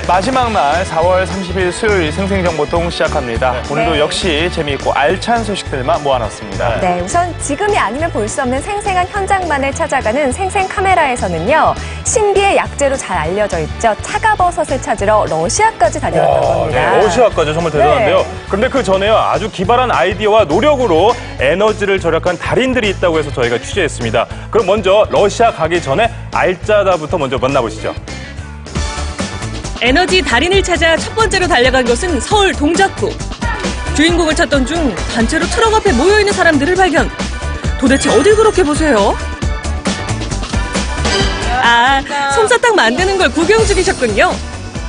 마지막 날 4월 30일 수요일 생생정보통 시작합니다. 오늘도 역시 재미있고 알찬 소식들만 모아놨습니다. 네, 우선 지금이 아니면 볼 수 없는 생생한 현장만을 찾아가는 생생카메라에서는요. 신비의 약재로 잘 알려져 있죠. 차가버섯을 찾으러 러시아까지 다녀왔던 겁니다. 네, 러시아까지 정말 대단한데요. 네. 그런데 그 전에요. 아주 기발한 아이디어와 노력으로 에너지를 절약한 달인들이 있다고 해서 저희가 취재했습니다. 그럼 먼저 러시아 가기 전에 알짜다부터 먼저 만나보시죠. 에너지 달인을 찾아 첫 번째로 달려간 곳은 서울 동작구. 주인공을 찾던 중 단체로 트럭 앞에 모여있는 사람들을 발견. 도대체 어딜 그렇게 보세요? 아, 솜사탕 만드는 걸 구경 중이셨군요.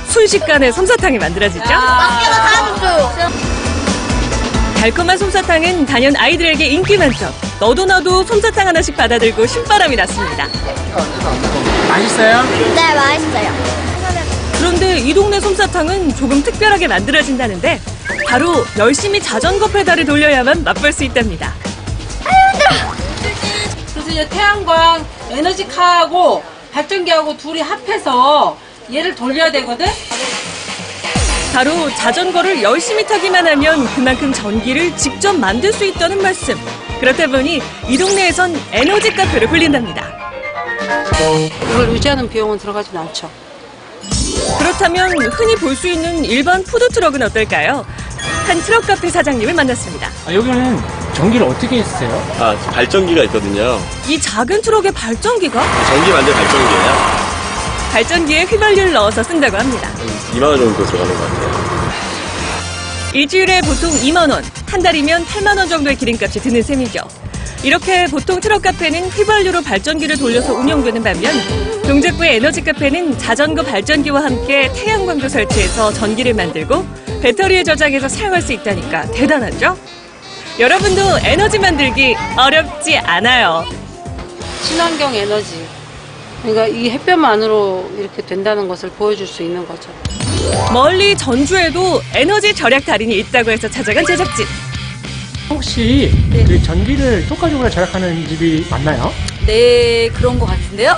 순식간에 솜사탕이 만들어지죠? 달콤한 솜사탕은 단연 아이들에게 인기 만점. 너도 나도 솜사탕 하나씩 받아들고 신바람이 났습니다. 맛있어요? 네, 맛있어요. 그런데 이 동네 솜사탕은 조금 특별하게 만들어진다는데 바로 열심히 자전거 페달을 돌려야만 맛볼 수 있답니다. 그래서 이제 태양광 에너지카하고 발전기하고 둘이 합해서 얘를 돌려야 되거든? 바로 자전거를 열심히 타기만 하면 그만큼 전기를 직접 만들 수 있다는 말씀. 그렇다 보니 이 동네에선 에너지 카페를 불린답니다. 이걸 유지하는 비용은 들어가진 않죠. 그렇다면 흔히 볼 수 있는 일반 푸드트럭은 어떨까요? 한 트럭 카페 사장님을 만났습니다. 여기는 전기를 어떻게 쓰세요? 발전기가 있거든요. 이 작은 트럭에 발전기가? 전기 만들 발전기예요. 발전기에 휘발유를 넣어서 쓴다고 합니다. 2만 원 정도 들어가는 것 같아요. 일주일에 보통 2만 원, 한 달이면 8만 원 정도의 기름값이 드는 셈이죠. 이렇게 보통 트럭 카페는 휘발유로 발전기를 돌려서 운영되는 반면 동작구의 에너지 카페는 자전거 발전기와 함께 태양광도 설치해서 전기를 만들고 배터리에 저장해서 사용할 수 있다니까 대단하죠? 여러분도 에너지 만들기 어렵지 않아요. 친환경 에너지. 그러니까 이 햇볕만으로 이렇게 된다는 것을 보여줄 수 있는 거죠. 멀리 전주에도 에너지 절약 달인이 있다고 해서 찾아간 제작진. 혹시 그 전기를 효과적으로 절약하는 집이 맞나요? 네, 그런 것 같은데요?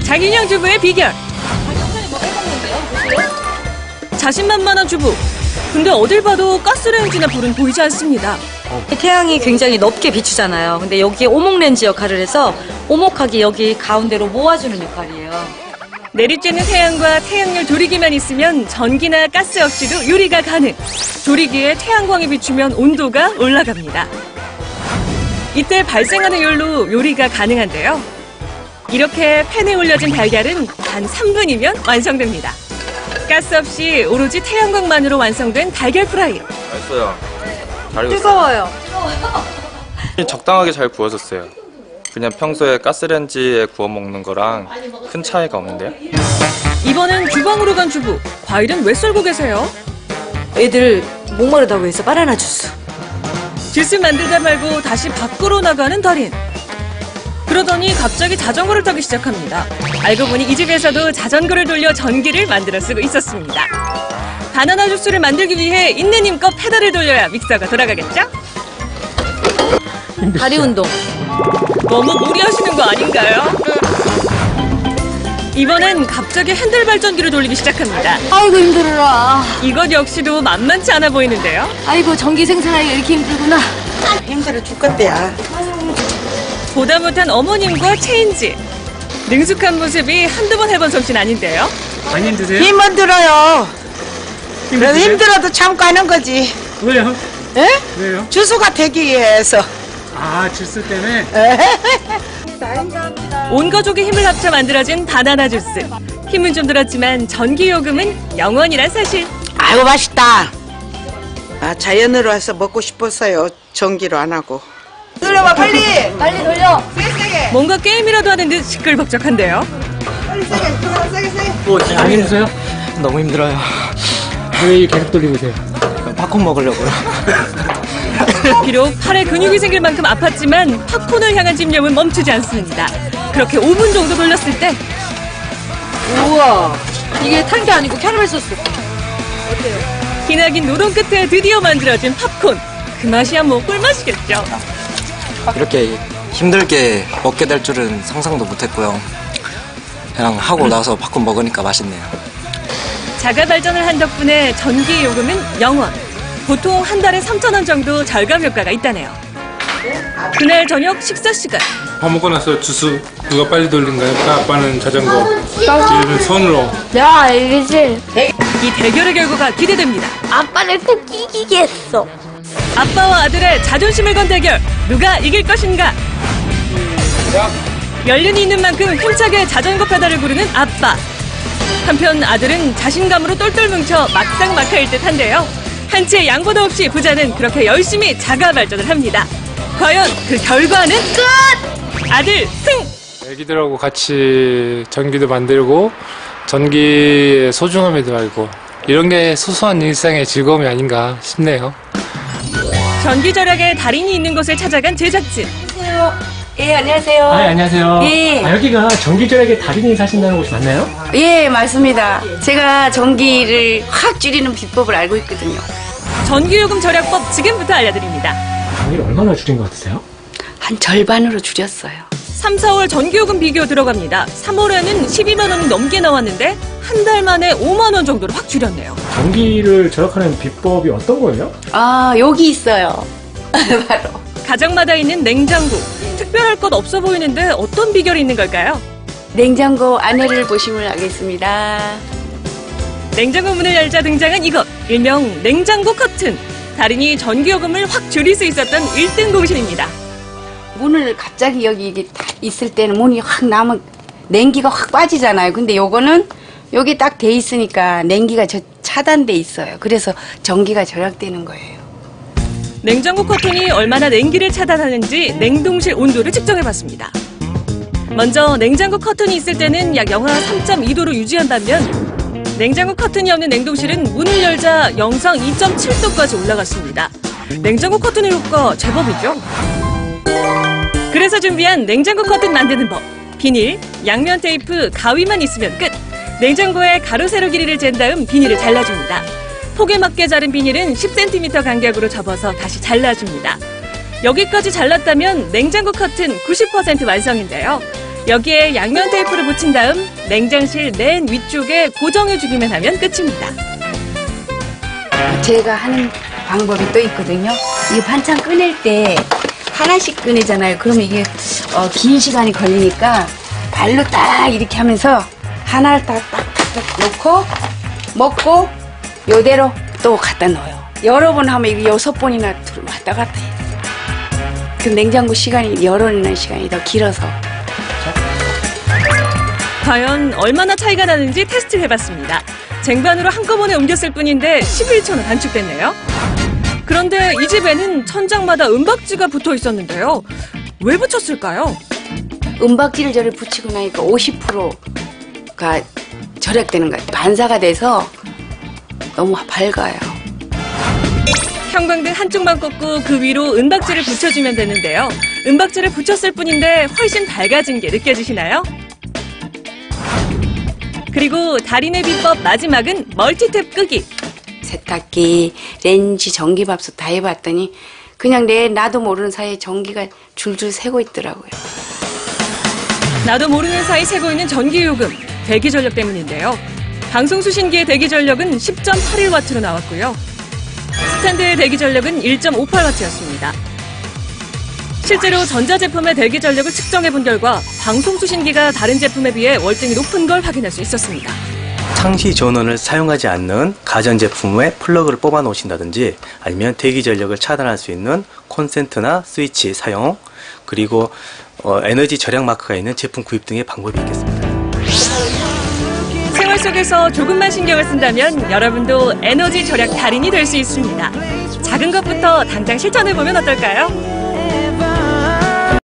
장인영 주부의 비결. 자신만만한 주부. 근데 어딜 봐도 가스레인지나 불은 보이지 않습니다. 태양이 굉장히 넓게 비추잖아요. 근데 여기에 오목렌즈 역할을 해서 오목하게 여기 가운데로 모아주는 역할이에요. 내리쬐는 태양과 태양열 조리기만 있으면 전기나 가스 없이도 요리가 가능. 조리기에 태양광이 비추면 온도가 올라갑니다. 이때 발생하는 열로 요리가 가능한데요. 이렇게 팬에 올려진 달걀은 단 3분이면 완성됩니다. 가스 없이 오로지 태양광만으로 완성된 달걀 프라이. 맛있어요. 잘 익었어요. 뜨거워요. 적당하게 잘 구워졌어요. 그냥 평소에 가스레인지에 구워 먹는 거랑 큰 차이가 없는데요. 이번엔 주방으로 간 주부. 과일은 왜 썰고 계세요? 애들 목마르다고 해서 바나나 주스. 주스 만들다 말고 다시 밖으로 나가는 달인. 그러더니 갑자기 자전거를 타기 시작합니다. 알고 보니 이 집에서도 자전거를 돌려 전기를 만들어 쓰고 있었습니다. 바나나 주스를 만들기 위해 인내님껏 페달을 돌려야 믹서가 돌아가겠죠? 다리 운동. 너무 무리하시는 거 아닌가요? 이번엔 갑자기 핸들 발전기를 돌리기 시작합니다. 아이고, 힘들어라. 이것 역시도 만만치 않아 보이는데요. 아이고, 전기 생산하기가 이렇게 힘들구나. 힘들어 죽겠대야. 보다 못한 어머님과 체인지. 능숙한 모습이 한두 번 해본 솜씨는 아닌데요. 많이 힘드세요? 힘은 들어요. 그래도 힘들어도 참고 하는 거지. 왜요? 에? 왜요? 주수가 되기 위해서. 아, 주스 때문에? 온 가족의 힘을 합쳐 만들어진 바나나 주스. 힘은 좀 들었지만 전기 요금은 영원이란 사실. 아이고 맛있다. 자연으로 와서 먹고 싶었어요. 전기로 안 하고. 돌려봐 빨리. 빨리 돌려. 세게. 뭔가 게임이라도 하는 듯 시끌벅적한데요. 빨리 세게. 안 힘드세요? 너무 힘들어요. 왜 계속 돌리고 계세요? 팝콘 먹으려고요. 비록 팔에 근육이 생길 만큼 아팠지만 팝콘을 향한 집념은 멈추지 않습니다. 그렇게 5분 정도 돌렸을 때 우와. 이게 탄 게 아니고 캐러멜 소스. 기나긴 노동 끝에 드디어 만들어진 팝콘. 그 맛이야 뭐 꿀맛이겠죠. 이렇게 힘들게 먹게 될 줄은 상상도 못했고요. 그냥 하고 나서 팝콘 먹으니까 맛있네요. 자가 발전을 한 덕분에 전기 요금은 0원. 보통 한 달에 3,000원 정도 절감 효과가 있다네요. 그날 저녁 식사 시간. 밥 먹고 나서 주스 누가 빨리 돌린가요? 아빠는 자전거, 얘는 손으로. 내가 알겠지. 이 대결의 결과가 기대됩니다. 아빠는 꼭 이기겠어. 아빠와 아들의 자존심을 건 대결. 누가 이길 것인가? 연륜이 있는 만큼 힘차게 자전거 페달을 구르는 아빠. 한편 아들은 자신감으로 똘똘 뭉쳐 막상막하일 듯한데요. 한치의 양보도 없이 부자는 그렇게 열심히 자가 발전을 합니다. 과연 그 결과는? 끝! 아들 승! 애기들하고 같이 전기도 만들고 전기의 소중함에도 알고 이런 게 소소한 일상의 즐거움이 아닌가 싶네요. 전기 절약에 달인이 있는 곳을 찾아간 제작진. 예, 안녕하세요. 아, 안녕하세요. 예. 여기가 전기 절약의 달인이 사신다는 곳이 맞나요? 예, 맞습니다. 제가 전기를 확 줄이는 비법을 알고 있거든요. 전기요금 절약법 지금부터 알려드립니다. 전기를 얼마나 줄인 것 같으세요? 한 절반으로 줄였어요. 3, 4월 전기요금 비교 들어갑니다. 3월에는 12만 원이 넘게 나왔는데 한 달 만에 5만 원 정도로 확 줄였네요. 전기를 절약하는 비법이 어떤 거예요? 아, 여기 있어요. 바로. 가정마다 있는 냉장고. 특별할 것 없어 보이는데 어떤 비결이 있는 걸까요? 냉장고 안에를 보시면 알겠습니다. 냉장고 문을 열자 등장한 이것. 일명 냉장고 커튼. 달인이 전기요금을 확 줄일 수 있었던 1등 공신입니다. 문을 갑자기 여기 이게 딱 있을 때는 문이 확 나면 냉기가 확 빠지잖아요. 근데 요거는 여기 딱 돼 있으니까 냉기가 차단돼 있어요. 그래서 전기가 절약되는 거예요. 냉장고 커튼이 얼마나 냉기를 차단하는지 냉동실 온도를 측정해봤습니다. 먼저 냉장고 커튼이 있을 때는 약 영하 3.2도로 유지한 반면 냉장고 커튼이 없는 냉동실은 문을 열자 영상 2.7도까지 올라갔습니다. 냉장고 커튼의 효과 제법이죠. 그래서 준비한 냉장고 커튼 만드는 법. 비닐, 양면 테이프, 가위만 있으면 끝. 냉장고에 가로 세로 길이를 잰 다음 비닐을 잘라줍니다. 폭에 맞게 자른 비닐은 10cm 간격으로 접어서 다시 잘라줍니다. 여기까지 잘랐다면 냉장고 커튼 90% 완성인데요. 여기에 양면 테이프를 붙인 다음 냉장실 맨 위쪽에 고정해주기만 하면 끝입니다. 제가 하는 방법이 또 있거든요. 이 반찬 꺼낼 때 하나씩 꺼내잖아요. 그러면 이게 긴 시간이 걸리니까 발로 딱 이렇게 하면서 하나를 딱 놓고 먹고 요대로 또 갖다 넣어요. 여러 번 하면 이게 6번이나 왔다 갔다 해요. 그 냉장고 시간이 열어놓는 시간이 더 길어서. 과연 얼마나 차이가 나는지 테스트해봤습니다. 쟁반으로 한꺼번에 옮겼을 뿐인데 11초는 단축됐네요. 그런데 이 집에는 천장마다 은박지가 붙어 있었는데요. 왜 붙였을까요? 은박지를 저를 붙이고 나니까 50%가 절약되는 것 같아요. 반사가 돼서 너무 밝아요. 형광등 한쪽만 꽂고 그 위로 은박지를 붙여주면 되는데요. 은박지를 붙였을 뿐인데 훨씬 밝아진 게 느껴지시나요? 그리고 달인의 비법 마지막은 멀티탭 끄기. 세탁기, 렌지, 전기밥솥 다 해봤더니 그냥 나도 모르는 사이에 전기가 줄줄 새고 있더라고요. 나도 모르는 사이 새고 있는 전기요금, 대기전력 때문인데요. 방송 수신기의 대기전력은 10.81W로 나왔고요. 스탠드의 대기전력은 1.58W였습니다. 실제로 전자제품의 대기전력을 측정해본 결과 방송 수신기가 다른 제품에 비해 월등히 높은 걸 확인할 수 있었습니다. 상시 전원을 사용하지 않는 가전제품에 플러그를 뽑아 놓으신다든지 아니면 대기전력을 차단할 수 있는 콘센트나 스위치 사용, 그리고 에너지 절약 마크가 있는 제품 구입 등의 방법이 있겠습니다. 생활 속에서 조금만 신경을 쓴다면 여러분도 에너지 절약 달인이 될 수 있습니다. 작은 것부터 당장 실천해보면 어떨까요?